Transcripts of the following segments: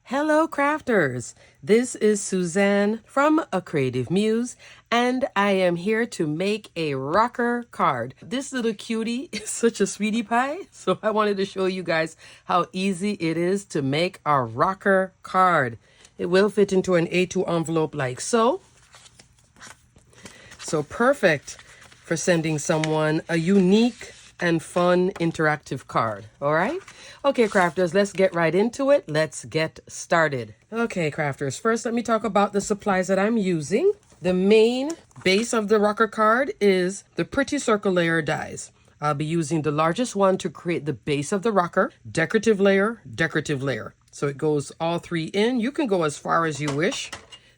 Hello, crafters. This is Suzanne from A Creative Muse, and I am here to make a rocker card. This little cutie is such a sweetie pie, so I wanted to show you guys how easy it is to make a rocker card. It will fit into an A2 envelope like so. So perfect for sending someone a unique and fun interactive card. All right? Okay, crafters, let's get right into it. Let's get started. Okay, crafters, first let me talk about the supplies that I'm using. The main base of the rocker card is the Pretty Circle Layer dies. I'll be using the largest one to create the base of the rocker, decorative layer, decorative layer. So it goes all three in. You can go as far as you wish.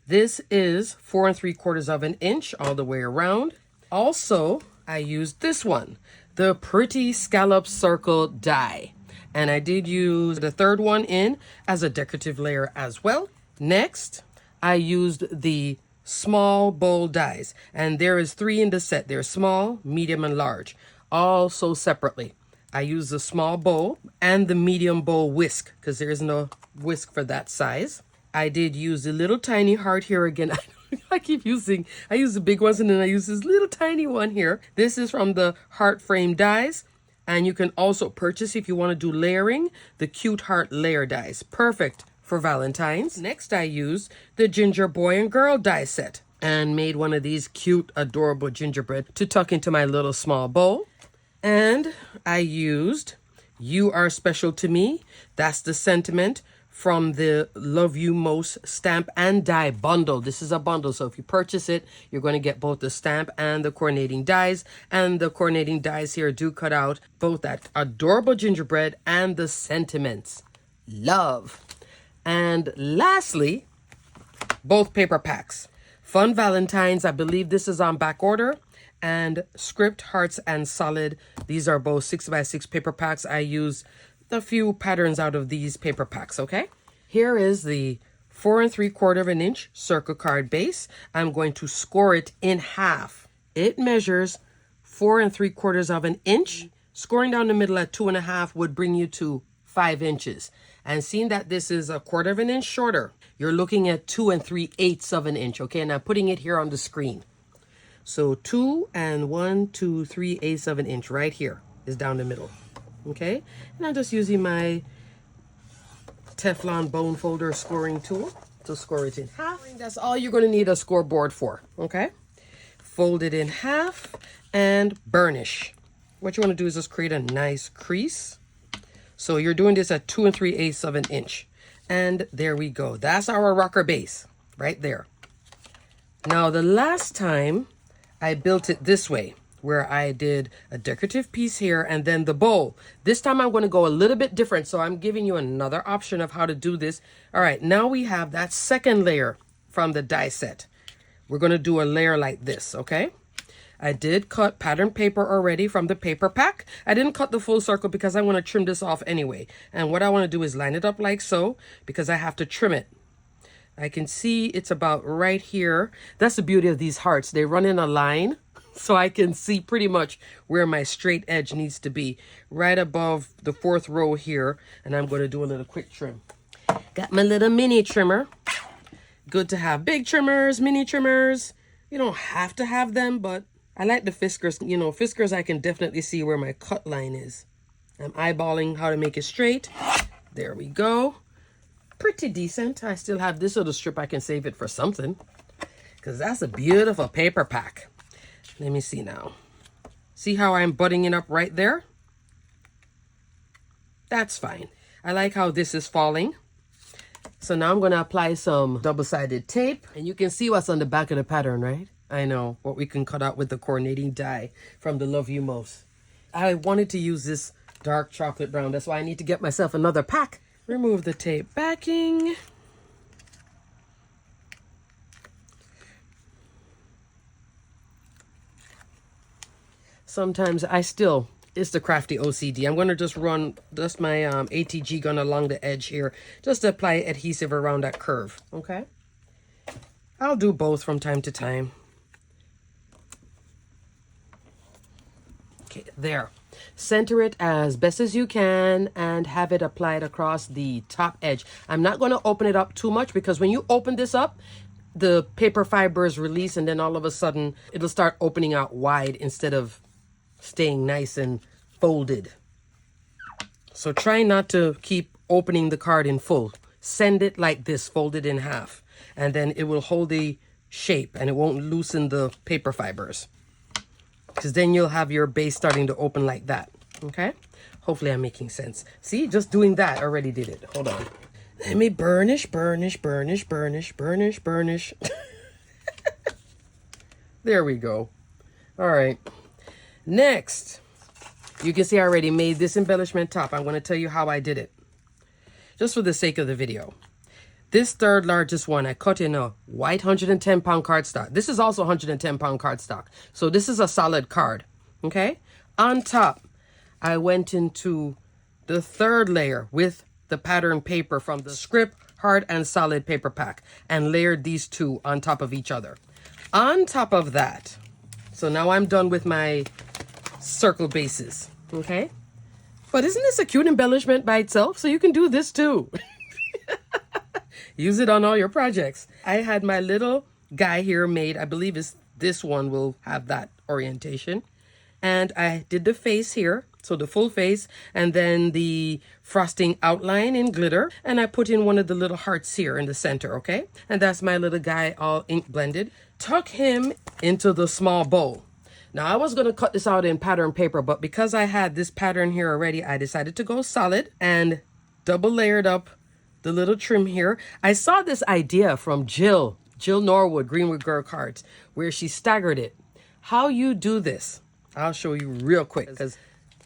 This is 4 3/4 of an inch all the way around. Also, I used this one, the Pretty Scallop Circle die. And I did use the third one in as a decorative layer as well. Next, I used the small bowl dies. And there is 3 in the set. They're small, medium, and large. All sold separately. I used the small bowl and the medium bowl whisk because there is no whisk for that size. I did use the little tiny heart here again. I use the big ones and then I use this little tiny one here. This is from the heart frame dies. And you can also purchase, if you want to do layering, the cute heart layer dies. Perfect for Valentine's. Next, I used the ginger boy and girl die set and made one of these cute, adorable gingerbread to tuck into my little small bowl. And I used You Are Special to Me. That's the sentiment from the Love You Most stamp and die bundle. This is a bundle, so if you purchase it, you're going to get both the stamp and the coordinating dies. And the coordinating dies here do cut out both that adorable gingerbread and the sentiments. Love. And lastly, both paper packs. Fun Valentine's, I believe this is on back order. And Script Hearts and Solid. These are both 6x6 paper packs. I use a few patterns out of these paper packs, okay? Here is the 4 3/4 of an inch circle card base. I'm going to score it in half. It measures 4 3/4 of an inch. Scoring down the middle at 2.5 would bring you to 5 inches. And seeing that this is 1/4 of an inch shorter, you're looking at 2 3/8 of an inch, okay? And I'm putting it here on the screen. So 2 and 1 3/8 of an inch right here is down the middle. Okay, and I'm just using my Teflon bone folder scoring tool to score it in half. That's all you're going to need a scoreboard for, okay? Fold it in half and burnish. What you want to do is just create a nice crease. So you're doing this at 2 3/8 of an inch. And there we go. That's our rocker base right there. Now, the last time I built it this way, where I did a decorative piece here and then the bowl. This time I'm going to go a little bit different, so I'm giving you another option of how to do this. All right, now we have that second layer from the die set. We're going to do a layer like this, okay? I did cut pattern paper already from the paper pack. I didn't cut the full circle because I want to trim this off anyway. And what I want to do is line it up like so because I have to trim it. I can see it's about right here. That's the beauty of these hearts. They run in a line. So I can see pretty much where my straight edge needs to be, right above the 4th row here. And I'm going to do a little quick trim. Got my little mini trimmer. Good to have big trimmers, mini trimmers. You don't have to have them, but I like the Fiskars. You know, Fiskars, I can definitely see where my cut line is. I'm eyeballing how to make it straight. There we go. Pretty decent. I still have this little strip. I can save it for something because that's a beautiful paper pack. Let me see now. See how I'm butting it up right there? That's fine. I like how this is falling. So now I'm going to apply some double-sided tape. And you can see what's on the back of the pattern, right? I know what we can cut out with the coordinating die from the Love You Most. I wanted to use this dark chocolate brown. That's why I need to get myself another pack. Remove the tape backing. Sometimes it's the crafty OCD. I'm going to just run my ATG gun along the edge here just to apply adhesive around that curve, okay? I'll do both from time to time. Okay, there. Center it as best as you can and have it applied across the top edge. I'm not going to open it up too much because when you open this up, the paper fibers release and then all of a sudden it'll start opening out wide instead of staying nice and folded. So try not to keep opening the card in full. Send it like this, fold it in half, and then it will hold the shape and it won't loosen the paper fibers. Because then you'll have your base starting to open like that. Okay? Hopefully I'm making sense. See, just doing that already did it. Hold on. Let me burnish. There we go. All right. Next, you can see I already made this embellishment top. I'm going to tell you how I did it, just for the sake of the video. This third largest one, I cut in a white 110-pound cardstock. This is also 110-pound cardstock. So this is a solid card, okay? On top, I went into the third layer with the pattern paper from the Script Hard and Solid paper pack and layered these two on top of each other. On top of that, so now I'm done with my circle bases, okay? But isn't this a cute embellishment by itself? So you can do this too. Use it on all your projects. I had my little guy here made. I believe this one will have that orientation. And I did the face here, so the full face, and then the frosting outline in glitter. And I put in one of the little hearts here in the center, okay? And that's my little guy all ink blended. Tuck him into the small bowl. Now, I was going to cut this out in pattern paper, but because I had this pattern here already, I decided to go solid and double layered up the little trim here. I saw this idea from Jill Norwood, Greenwood Girl Cards, where she staggered it. How you do this, I'll show you real quick, because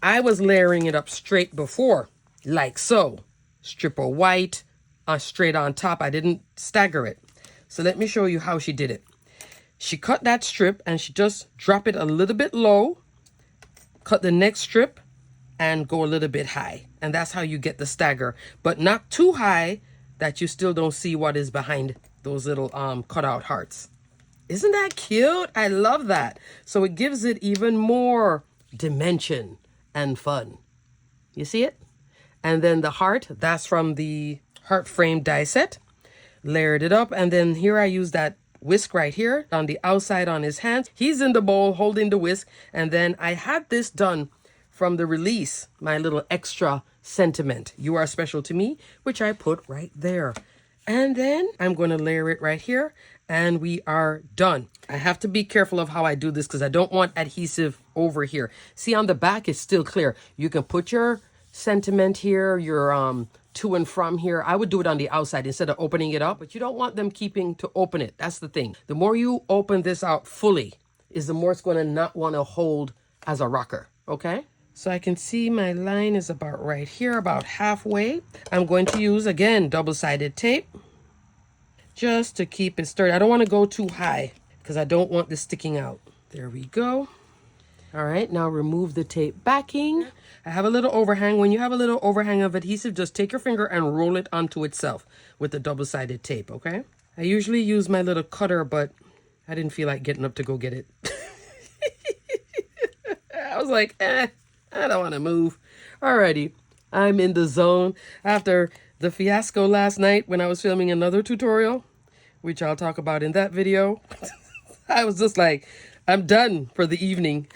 I was layering it up straight before, like so. Strip of white, straight on top. I didn't stagger it. So let me show you how she did it. She cut that strip and she just drop it a little bit low, cut the next strip, and go a little bit high. And that's how you get the stagger, but not too high that you still don't see what is behind those little cutout hearts. Isn't that cute? I love that. So it gives it even more dimension and fun. You see it? And then the heart, that's from the heart frame die set. Layered it up, and then here I use that whisk right here on the outside on his hands. He's in the bowl holding the whisk, and then I had this done from the release, my little extra sentiment, "You Are Special to Me," which I put right there. And then I'm going to layer it right here, and we are done. I have to be careful of how I do this because I don't want adhesive over here. See, on the back, it's still clear. You can put your sentiment here, your to and from here. I would do it on the outside instead of opening it up, but you don't want them keeping to open it. That's the thing. The more you open this out fully is the more it's going to not want to hold as a rocker, okay? So I can see my line is about right here, about halfway. I'm going to use, again, double-sided tape just to keep it sturdy. I don't want to go too high because I don't want this sticking out. There we go. All right, now remove the tape backing. I have a little overhang. When you have a little overhang of adhesive, just take your finger and roll it onto itself with the double-sided tape, okay? I usually use my little cutter, but I didn't feel like getting up to go get it. I was like, I don't want to move. Alrighty, I'm in the zone. After the fiasco last night when I was filming another tutorial, which I'll talk about in that video, I was just like, I'm done for the evening.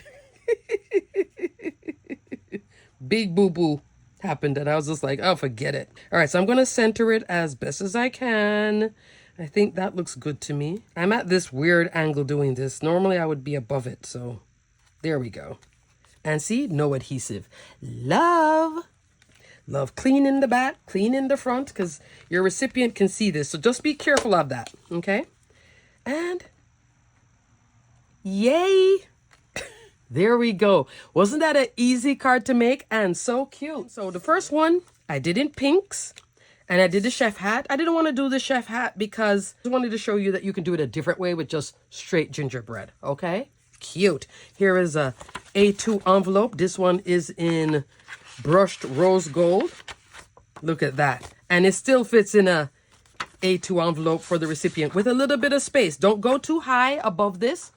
Big boo-boo happened and I was just like, oh, forget it. All right, so I'm going to center it as best as I can. I think that looks good to me. I'm at this weird angle doing this. Normally I would be above it, so there we go. And see, no adhesive. Love clean in the back, clean in the front, because your recipient can see this. So just be careful of that, okay? And yay! There we go. Wasn't that an easy card to make and so cute? So the first one I did in pinks and I did the chef hat. I didn't want to do the chef hat because I wanted to show you that you can do it a different way with just straight gingerbread, okay? Cute. Here is a A2 envelope. This one is in brushed rose gold. Look at that. And it still fits in a A2 envelope for the recipient with a little bit of space. Don't go too high above this.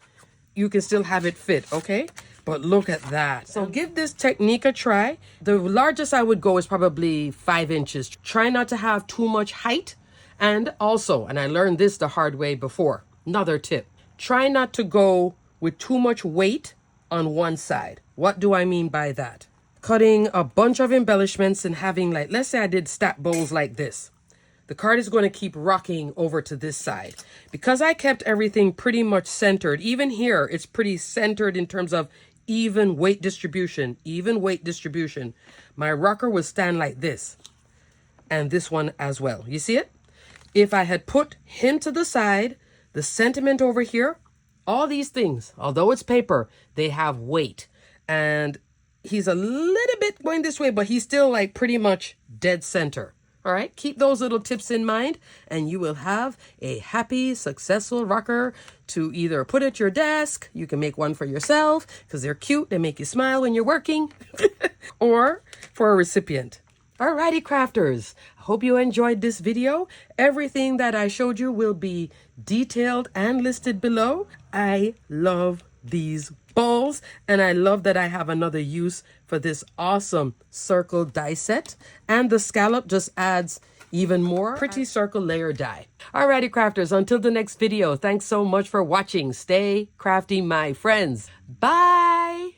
You can still have it fit, okay? But look at that. So give this technique a try. The largest I would go is probably 5 inches. Try not to have too much height. And also, and I learned this the hard way before, another tip, try not to go with too much weight on one side. What do I mean by that? Cutting a bunch of embellishments and having, like, let's say I did stack bowls like this. The card is going to keep rocking over to this side. Because I kept everything pretty much centered, even here, it's pretty centered in terms of even weight distribution, my rocker will stand like this. And this one as well. You see it? If I had put him to the side, the sentiment over here, all these things, although it's paper, they have weight. And he's a little bit going this way, but he's still like pretty much dead center. All right, keep those little tips in mind and you will have a happy, successful rocker to either put at your desk. You can make one for yourself because they're cute. They make you smile when you're working or for a recipient. Alrighty, crafters. I hope you enjoyed this video. Everything that I showed you will be detailed and listed below. I love these balls and I love that I have another use for this awesome circle die set, and the scallop just adds even more pretty circle layer die. Alrighty, crafters, until the next video, thanks so much for watching. Stay crafty, my friends. Bye.